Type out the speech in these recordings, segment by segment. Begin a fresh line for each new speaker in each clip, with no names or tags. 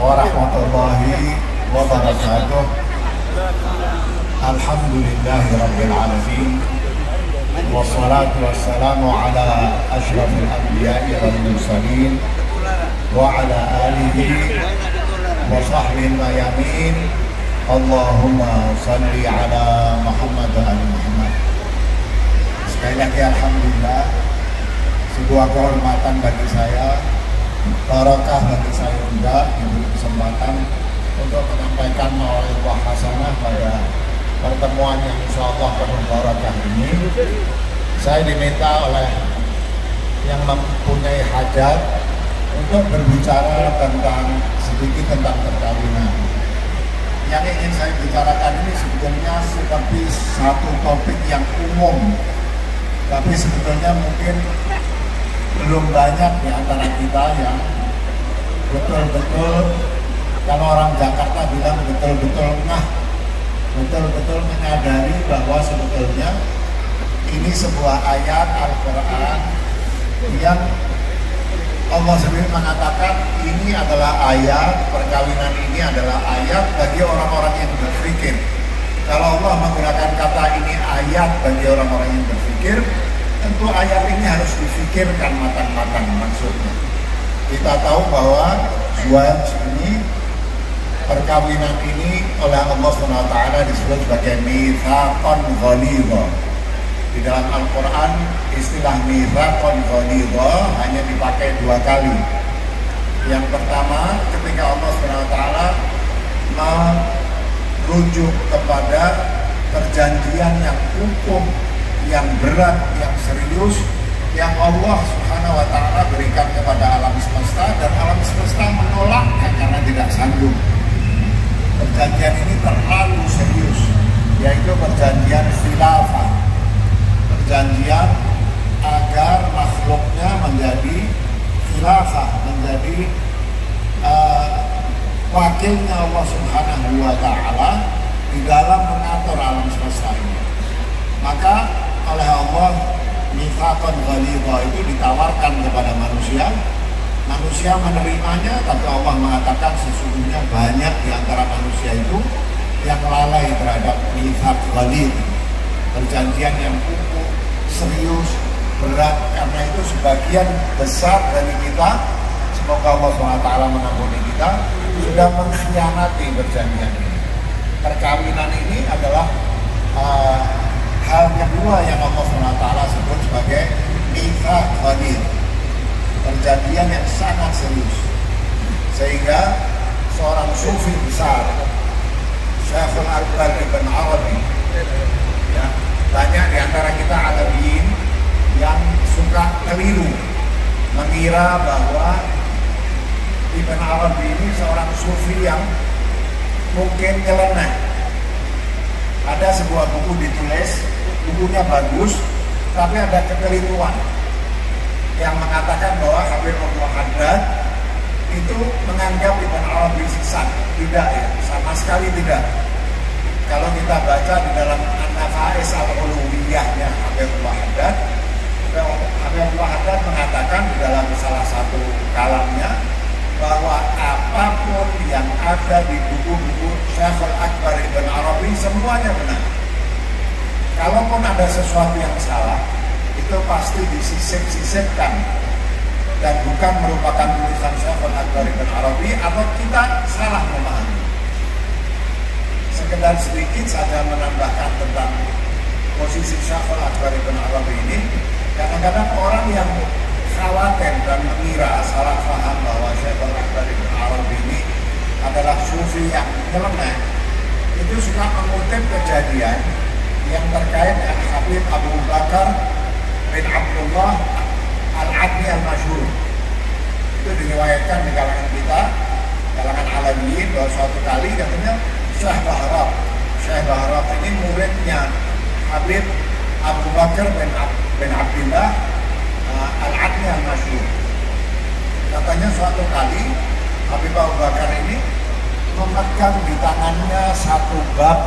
warahmatullahi wabarakatuh. Alhamdulillahi rabbil alamin. Wassalatu wassalamu ala asyrafil anbiya'i wal mursalin wa ala alihi wa sahbihi mayamin. Allahumma salli ala Muhammad wa ali Muhammad. Sekali lagi alhamdulillah, sebuah kehormatan bagi saya, barakah bagi saya juga diberi kesempatan untuk menyampaikan mau'izah hasanah pada pertemuan yang insyaallah penuh barakah ini. Saya diminta oleh yang mempunyai hajat untuk berbicara sedikit tentang perkawinan. Yang ingin saya bicarakan ini sebetulnya seperti satu topik yang umum, tapi sebetulnya mungkin belum banyak di antara kita yang betul-betul, kalau orang Jakarta bilang betul-betul menyadari bahwa sebetulnya ini sebuah ayat Al-Quran yang Allah sendiri mengatakan ini adalah ayat, perkawinan ini adalah ayat bagi orang-orang yang berpikir. Kalau Allah menggunakan kata ini ayat bagi orang-orang yang berpikir, tentu ayat ini harus difikirkan matang-matang maksudnya. Kita tahu bahwa zuwaj ini, perkawinan ini oleh Allah SWT disebut sebagai mitsaqan ghalidha. Di dalam Al-Quran istilah mitsaqan ghalidha hanya dipakai 2 kali. Yang pertama ketika Allah SWT merujuk kepada perjanjian yang hukum, yang berat, yang serius, yang Allah Subhanahu wa Ta'ala berikan kepada alam semesta, dan alam semesta menolaknya karena tidak sanggup. Perjanjian ini terlalu serius, yaitu perjanjian khilafah, perjanjian agar makhluknya menjadi khilafah, menjadi wakilnya Allah Subhanahu wa Ta'ala di dalam mengatur alam semesta ini. Maka oleh Allah mitsaqan ghalidha itu ditawarkan kepada manusia. Manusia menerimanya, tapi Allah mengatakan sesungguhnya banyak di antara manusia itu yang lalai terhadap mitsaq ghalidh, perjanjian yang kukuh, serius, berat. Karena itu sebagian besar dari kita, semoga Allah SWT mengampuni kita, sudah mengkhianati perjanjian ini. Perkawinan ini adalah hal kedua yang Allah SWT sebut sebagai mitsaq ghalidh, perjanjian yang sangat serius. Sehingga seorang sufi besar, Syekhul Akbar Ibn Arabi, ya, banyak di antara kita alamin yang suka keliru mengira bahwa Ibn Arabi ini seorang sufi yang mungkin nyeleneh. Ada sebuah buku ditulis, bukunya bagus, tapi ada kekeliruan yang mengatakan bahwa Habib Abdul Haddad itu menganggap Ibn Arabi sesat. Tidak ya, sama sekali tidak. Kalau kita baca di dalam An-Nafa'is Al-Uluwiyahnya Habib Abdul Haddad, Habib Abdul Haddad mengatakan di dalam salah satu kalamnya bahwa apapun yang ada di buku-buku Syekhul Akbar Ibn Arabi semuanya benar. Kalaupun ada sesuatu yang salah, itu pasti disisip-sisipkan dan bukan merupakan tulisan Syekhul Akbar Ibn Arabi, atau kita salah memahami. Sekedar sedikit saja menambahkan tentang posisi Syekhul Akbar Ibn Arabi ini. Kadang-kadang orang yang khawatir dan mengira salah paham bahwa Syekhul Akbar Ibn Arabi ini adalah sufi yang nyeleneh, itu suka mengutip kejadian yang terkait dengan Habib Abu Bakar bin Abdullah Al-Adni Al-Masyhur. Itu diriwayatkan di kalangan kita, kalangan alamiyin, bahwa suatu kali katanya Syekh Bahraq ini muridnya Habib Abu Bakar bin Abdullah Al-Adni Al-Masyhur. Katanya suatu kali Habib Abu Bakar ini memegang di tangannya satu bab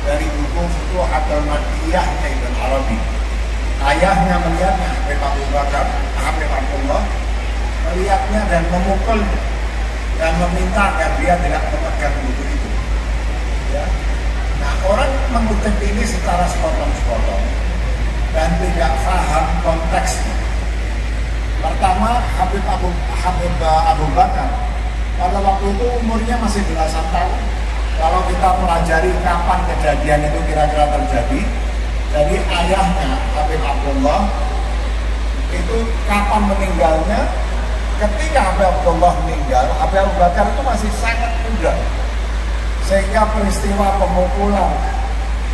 dari buku Futuhatul Makkiyahnya Ibn Arabi. Ayahnya melihatnya, Habib Abu Bakar, Habib Abdullah, melihatnya dan memukulnya. dan meminta agar dia tidak memegang buku itu. Ya. Nah, orang mengutip ini secara sepotong-sepotong dan tidak paham konteksnya. Pertama, Habib Abu Bakar pada waktu itu umurnya masih belasan tahun. Kalau kita pelajari kapan kejadian itu kira-kira terjadi, jadi ayahnya Habib Abdullah itu kapan meninggalnya. Ketika Habib Abdullah meninggal, Habib Abu Bakar itu masih sangat muda, sehingga peristiwa pemukulan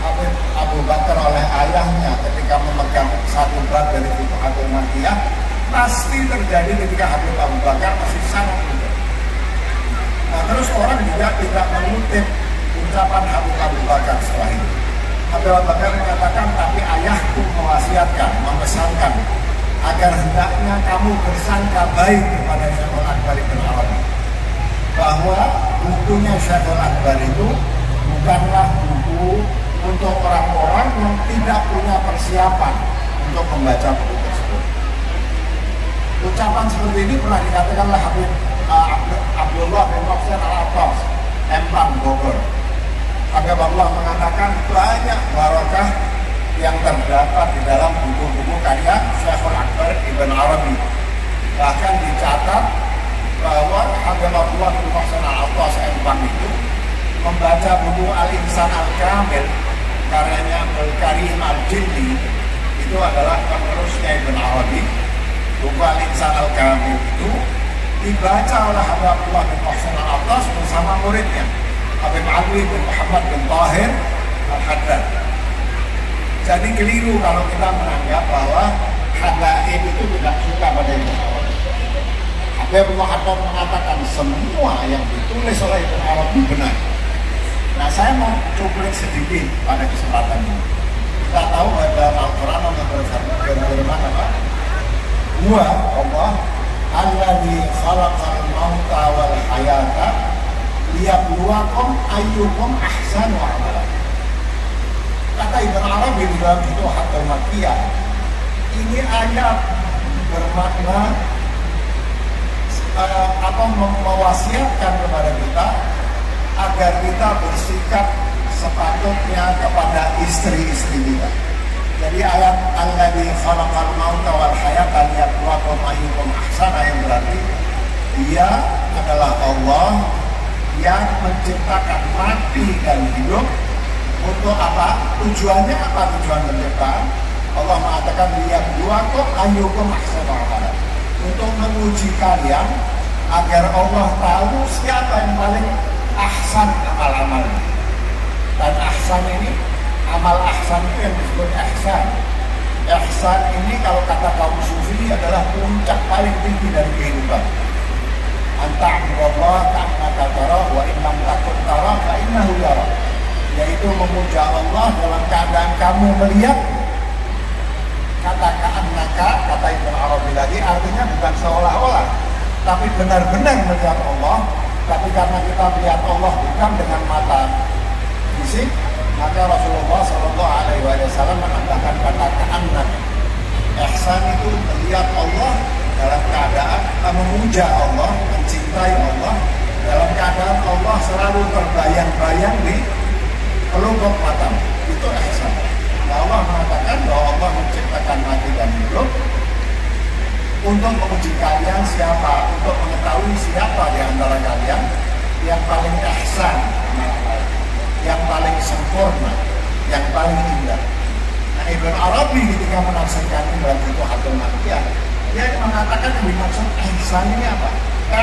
Habib Abu Bakar oleh ayahnya ketika memegang satu bab dari Futuhatul Makkiyah pasti terjadi ketika Habib Abu Bakar masih sangat muda. Nah, terus orang juga tidak mengutip ucapan Habib Abu Bakar setelah itu. Habib Abu Bakar mengatakan, tapi ayahku mewasiatkan, memesankan agar hendaknya kamu bersangka baik kepada Syekhul Akbar Ibn Arabi, bahwa bukunya Syekhul Akbar itu bukanlah buku untuk orang-orang yang tidak punya persiapan untuk membaca buku tersebut. Ucapan seperti ini pernah dikatakan oleh Habib Abdullah bin Muhsin Al-Attas, Empang, Bogor. Habib Abdullah mengatakan banyak barokah yang terdapat di dalam buku-buku karya Syekhul Akbar Ibn Arabi. Bahkan dicatat bahwa Habib Abdullah bin Muhsin Al-Attas, Empang itu membaca buku Al-Insan Al-Kamil karyanya Abdul Karim Al-Jilli, itu adalah penerusnya Ibn Arabi. Buku Al-Insan Al-Kamil itu dibaca oleh Habib Abdullah bin Muhsin Al-Attas bersama muridnya Habib Ali bin Muhammad bin Tahir Al-Haddad. Jadi keliru kalau kita menganggap bahwa Habaib itu tidak suka pada Ibn Arabi. Habib Muhammad mengatakan semua yang ditulis oleh Ibn Arabi benar. Nah, saya mau cuplik sedikit pada kesempatan ini. Kita tahu bahwa Al-Quran berfirman apa? Huwa Allah alladzi khalaqal mauta wal hayata liyabluwakum ayyukum ahsanu amala. Kata Ibn Arabi di dalam Futuhatul Makkiyah, ini ayat bermakna mewasiatkan kepada kita agar kita bersikap sepatutnya kepada istri-istri kita. Jadi ayat alladzi khalaqal mauta wal hayata liyabluwakum ayyukum ahsana yang berarti Dia adalah Allah yang menciptakan mati dan hidup. Untuk apa? Tujuannya apa? Tujuan penciptaan Allah mengatakan liyabluwakum ayyukum ahsanu amala, untuk menguji kalian agar Allah tahu siapa yang paling ahsan amal-amalnya. Dan ahsan ini, amal ahsan itu yang disebut ihsan. Ihsan ini kalau kata kaum sufi adalah puncak paling tinggi dari kehidupan. Anta'budallaha ka'annaka tarah wa in lam takun tarah fa innahu yarah, yaitu memuja Allah dalam keadaan kamu melihat. Kata ka'annaka, kata Ibn Arabi lagi, artinya bukan seolah-olah, tapi benar-benar melihat Allah. Tapi karena kita melihat Allah bukan dengan mata fisik, maka Rasulullah SAW menambahkan kata ka'annaka. Ihsan itu melihat Allah dalam keadaan memuja Allah, mencintai Allah, dalam keadaan Allah selalu terbayang-bayang di pelupuk matamu. Itu ihsan. Allah mengatakan bahwa Allah menciptakan mati dan hidup untuk menguji kalian siapa, untuk mengetahui siapa di antara kalian yang paling ihsan, yang paling sempurna, yang paling indah. Nah, Ibn Arabi ketika menafsirkan ini dalam Futuhatul Makkiyah, dia mengatakan yang dimaksud ihsan ini apa?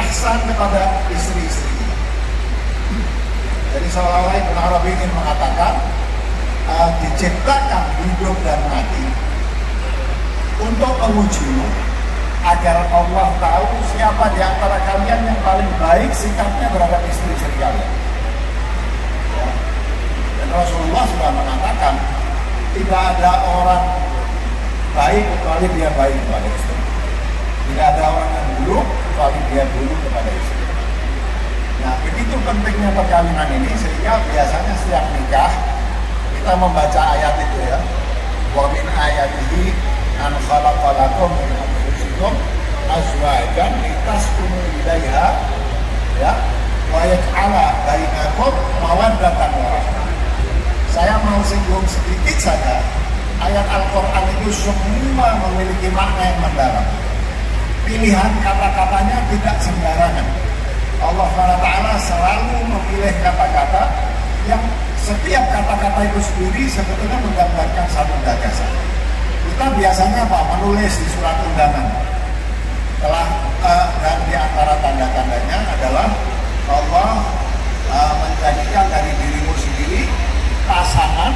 Ihsan kepada istri-istri kita. Jadi seolah-olah Ibn Arabi ingin mengatakan diciptakan hidup dan mati untuk mengujimu agar Allah tahu siapa di antara kalian yang paling baik sikapnya terhadap istri-istri kalian. Ya. Dan Rasulullah sudah mengatakan tidak ada orang baik kecuali dia baik kepada istri. Tidak ada orang yang buruk kecuali dia buruk kepada istri. Nah, begitu pentingnya perkawinan ini sehingga biasanya setiap nikah kita membaca ayat itu ya. Wa min ayatihi an khalaqa lakum min anfusikum azwajan litaskunu ilaiha Ya, wa yaj'ala bainakum mawaddatan wa rahmah. Saya mau singgung sedikit saja. Ayat Al-Quran itu semua memiliki makna yang mendalam. Pilihan kata-katanya tidak sembarangan. Allah SWT selalu memilih kata-kata yang setiap kata-kata itu sendiri sebetulnya menggambarkan satu gagasan. Kita biasanya menulis di surat undangan. Dan di antara tanda-tandanya adalah Allah menjadikan dari dirimu sendiri pasangan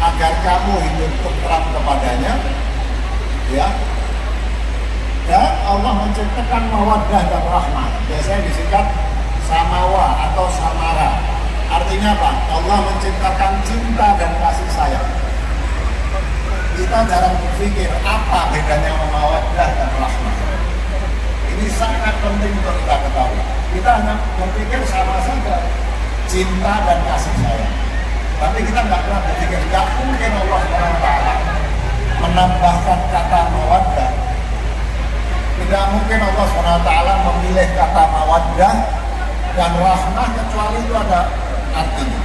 agar kamu hidup tentram kepadanya, ya. Dan Allah menciptakan mawaddah dan rahmah. Biasanya disingkat samawa atau samara. Artinya apa? Allah menciptakan cinta dan kasih sayang. Kita jarang berpikir apa bedanya mawaddah dan rahmah. Ini sangat penting untuk kita ketahui. Kita hanya berpikir sama saja cinta dan kasih sayang. Tapi kita nggak pernah berpikir, nggak mungkin Allah SWT menambahkan kata mawaddah. Tidak mungkin Allah SWT memilih kata mawaddah dan rahmah kecuali itu ada artinya.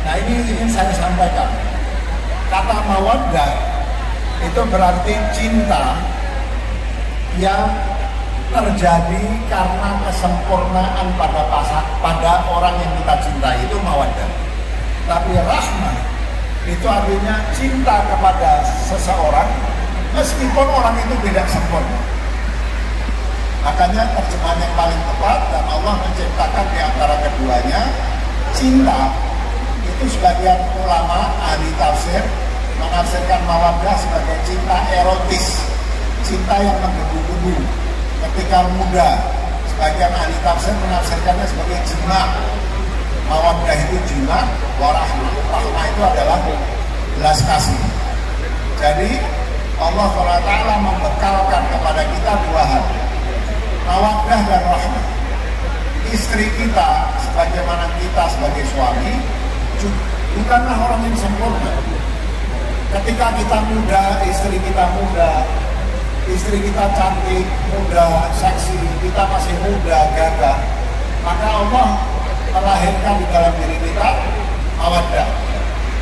Nah, ini ingin saya sampaikan. Kata mawaddah itu berarti cinta yang terjadi karena kesempurnaan pada orang yang kita cintai, itu mawaddah. Tapi rahmah itu artinya cinta kepada seseorang meskipun orang itu tidak sempurna. Makanya terjemahan yang paling tepat, dan Allah menciptakan di antara keduanya cinta. Itu sebagian ulama ahli tafsir menafsirkan mawaddah sebagai cinta erotis, cinta yang menggebu-gebu ketika muda. Sebagian ahli tafsir menafsirkannya sebagai jima. Mawaddah itu jima, warahmah. Rahmah itu adalah belas kasih. Jadi Allah SWT membekalkan kepada kita dua hal, mawaddah dan rahmah. Istri kita, sebagaimana kita sebagai suami, bukanlah orang yang sempurna. Ketika kita muda, istri kita muda, istri kita cantik, muda, seksi, kita masih muda, gagah, maka Allah melahirkan di dalam diri kita mawaddah,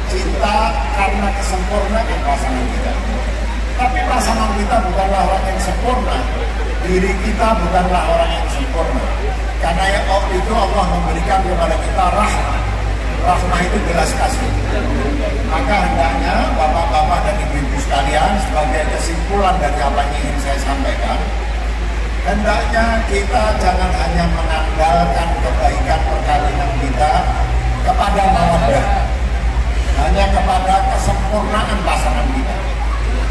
cinta karena kesempurnaan pasangan kita. Tapi pasangan kita bukanlah orang yang sempurna, diri kita bukanlah orang yang sempurna. Karena itu Allah memberikan kepada kita rahmah. Rahmah itu belas kasih. Maka hendaknya bapak-bapak dan ibu-ibu sekalian, sebagai kesimpulan dari apa yang ingin saya sampaikan, hendaknya kita jangan hanya mengandalkan kebaikan perkawinan kita kepada mawaddah, hanya kepada kesempurnaan pasangan kita.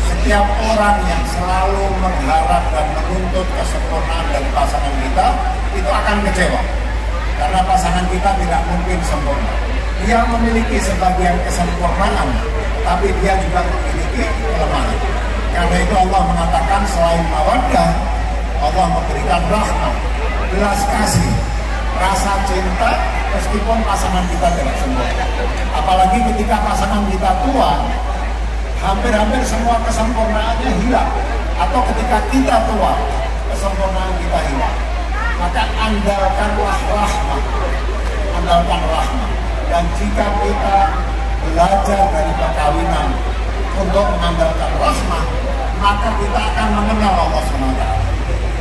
Setiap orang yang selalu mengharap dan menuntut kesempurnaan dari pasangan kita, itu akan kecewa. Karena pasangan kita tidak mungkin sempurna. Dia memiliki sebagian kesempurnaan, tapi dia juga memiliki kelemahan. Karena itu Allah mengatakan selain mawaddah, Allah memberikan rahmah, belas kasih, rasa cinta meskipun pasangan kita tidak sempurna. Apalagi ketika pasangan kita tua, hampir-hampir semua kesempurnaannya hilang. Atau ketika kita tua, kesempurnaan kita hilang. Maka andalkanlah rahmah, andalkan rahmah. Dan jika kita belajar dari perkawinan untuk mengandalkan rahmah, maka kita akan mengenal Allah SWT.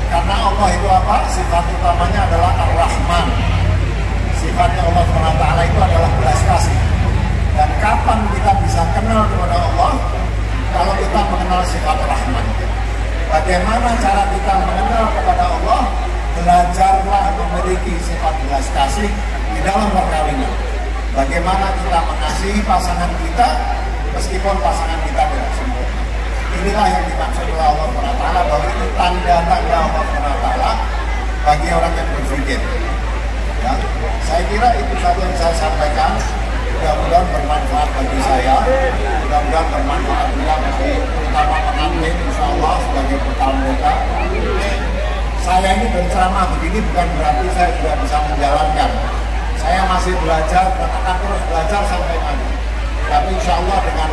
Karena Allah itu apa? Sifat utamanya adalah Ar-Rahman. Sifatnya Allah SWT itu adalah belas kasih. Dan kapan kita bisa kenal kepada Allah? Kalau kita mengenal sifat Rahman. Bagaimana cara kita mengenal kepada Allah? Belajarlah memiliki sifat belas kasih di dalam perkawinan. Bagaimana kita mengasihi pasangan kita meskipun pasangan kita tidak sempurna. Inilah yang dimaksud oleh Allah SWT, bahwa itu tanda-tanda Allah SWT bagi orang yang berpikir. Ya, saya kira itu saja yang saya sampaikan. Mudah-mudahan bermanfaat bagi saya, mudah-mudahan bermanfaat juga bagi terutama pengantin, insya Allah sebagai bekal mereka. Saya ini berceramah begini bukan berarti saya sudah bisa menjalankan. Saya masih belajar dan akan terus belajar sampai mati. Tapi insya Allah dengan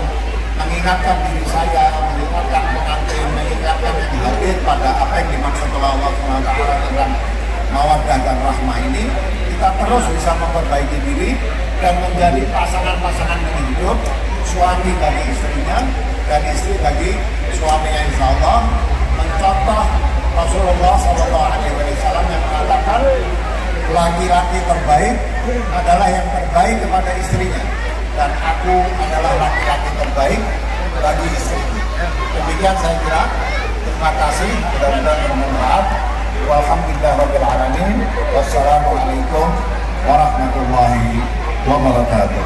mengingatkan diri saya, mengingatkan pengantin, mengingatkan yang hadir pada apa yang dimaksud oleh Allah SWT tentang mawaddah dan rahmah ini, terus bisa memperbaiki diri dan menjadi pasangan-pasangan yang hidup, suami bagi istrinya dan istri bagi suaminya, insya Allah mencontoh Rasulullah SAW yang mengatakan laki-laki terbaik adalah yang terbaik kepada istrinya, dan aku adalah laki-laki terbaik bagi istriku. Demikian saya kira. Terima kasih, mudah-mudahan bermanfaat. Walhamdulillahirabbil alamin. Wassalamualaikum warahmatullahi wabarakatuh.